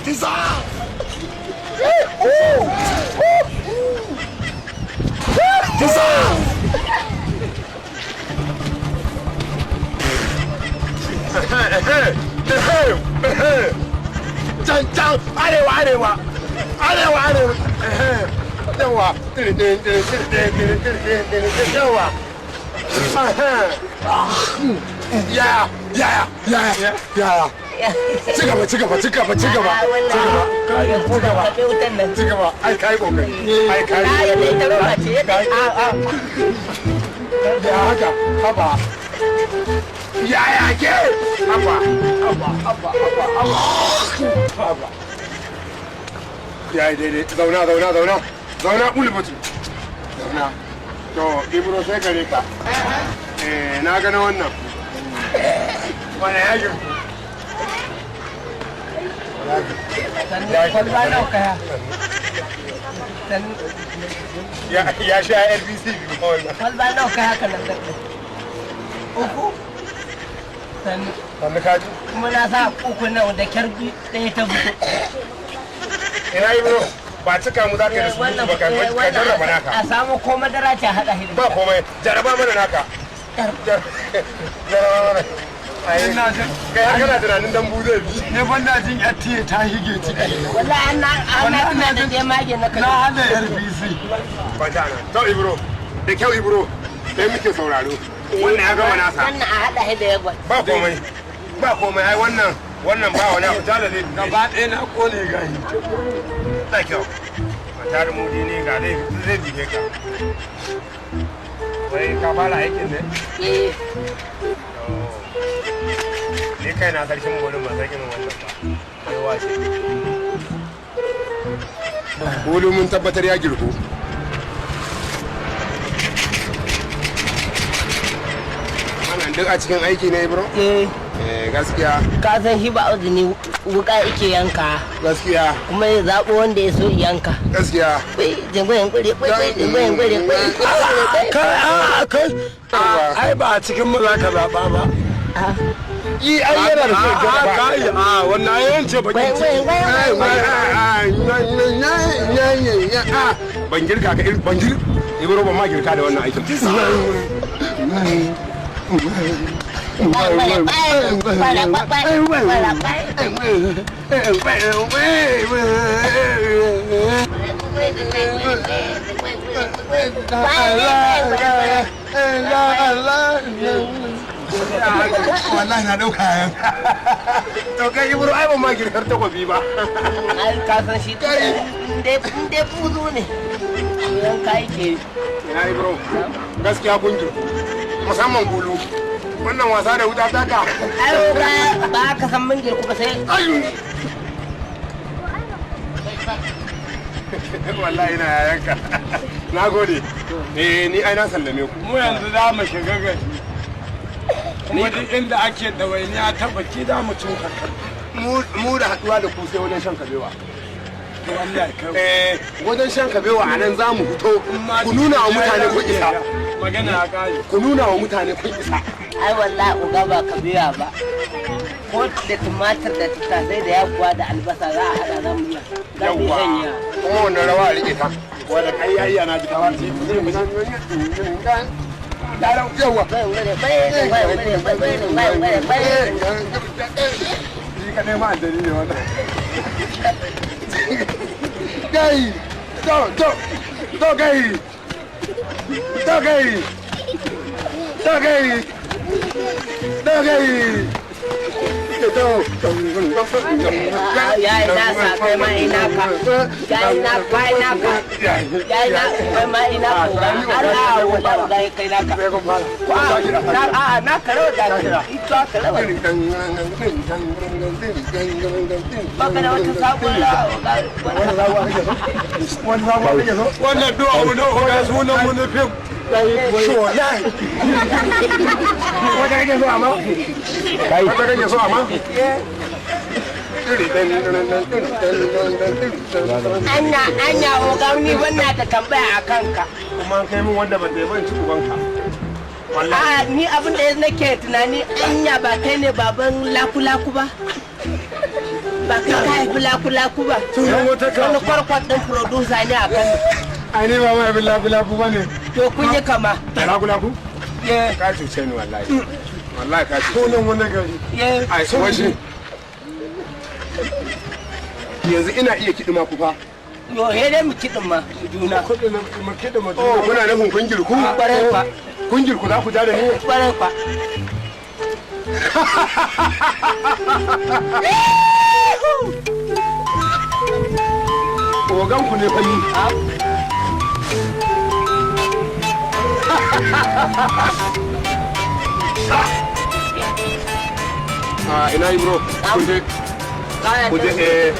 Tisa! Tisa! Can arewa yawa ya ci gaba ai kai kokari ai kai ya haka haba ya ke haba ya yi daidai zauna ulbatu zauna to ibro sai gare ka na gana wannan wani yakin ya sha LBC kwalba nawa kai haka nan da uku sannu kaji kuma na sa uku nan da kyarbi ɗaya ta fito ina yi bro ba cika mu za ka yi da su ba ka jarraba naka a samu ko madara ta haɗa hidima ba komai jarraba mana naka jarraba mana kai haka na tunanin dambu zai bi ne banda jin yatti ta hige ciki wallahi ana da jemage na na hada RBC ba ta nan to ibro da kyau ibro sai muke sauraro wannan ya gama nasa wannan a haɗa hida ya gwal ba komai ai wannan ba wani abu ta da zai gaba ɗaya na kone gahi da kyau ba ta da mudi ne ga zai bige ka wai ka fara aikin ne ni kai na sarkin bolin ba sarkin wannan ba sai wace bolu mun tabbatar ya girko wannan duk a cikin aiki ne bro gaskiya ka san shi ba azumi wuka yake yanka gaskiya kuma ya zaɓo wanda ya so yanka gaskiya kai ai ba a cikin mu za ka zaɓa ba yi ai yana da son gaba kai wannan yance bakin ciki ban girka ka irin ban gir ibro ban ma girka da wannan aikin wallahi na dauka yan to kai ibro ai ban ma girkar takobi ba ai ka san shi dai fuzu ne yan kai ke ina ibro gaskiya kun girku musamman gulu wannan wasa da wuta taka ai ba ka san mun girku ba sai wallahi ina yayanka na gode ni ai na sallame ku mu yanzu za mu shiga gari kuma duk inda ake ɗawainiya ta baki za mu cin kakar mu da haɗuwa da ku sai wajen shan kabewa wajen shan kabewa a nan za mu fito ku nuna wa mutane kun isa magana ya kare ku nuna wa mutane kun isa ai wallahi uga ba ka biya ba ko da tumatir da tattasai da yakuwa da albasa za a hada zamu yi yawwa kuma wannan rawa a rike ta wanda kai yayi ana ji tawa ce yawwa ka ne ma da ne wannan gai to gai ya ina sa kai ma ina ka ya ina kai na ka ya ina kai ma ina ka Allah wala ga kai na ka na karo da ita karo ba kana wata sabuwa wannan du'a mu ne ga sunan mu ne fim wallahi wata kake so amma kai wata kake so amma anya ogani wannan ta tambaya a kanka kuma kai mun wanda ban dai ban ci ubanka a ni abin da nake tunani anya ba kai ne baban lakulaku ba ba kai ka haifi lakulaku ba wani kwarkwat din producer ne a kan ai ne ba mai bin lakulaku ba ne to kun yi kama lakulaku ka cuce ni wallahi wallahi ka cuce ni wannan gari ai so shi yanzu ina iya kiɗi ma ku fa yo he dai mu kiɗin ma juna mu kiɗi ma juna kuna nufin kun girku ƙwarai fa kun girku za ku ja da ni ƙwarai fa ogan ku ne fa yi ina yi bro kun je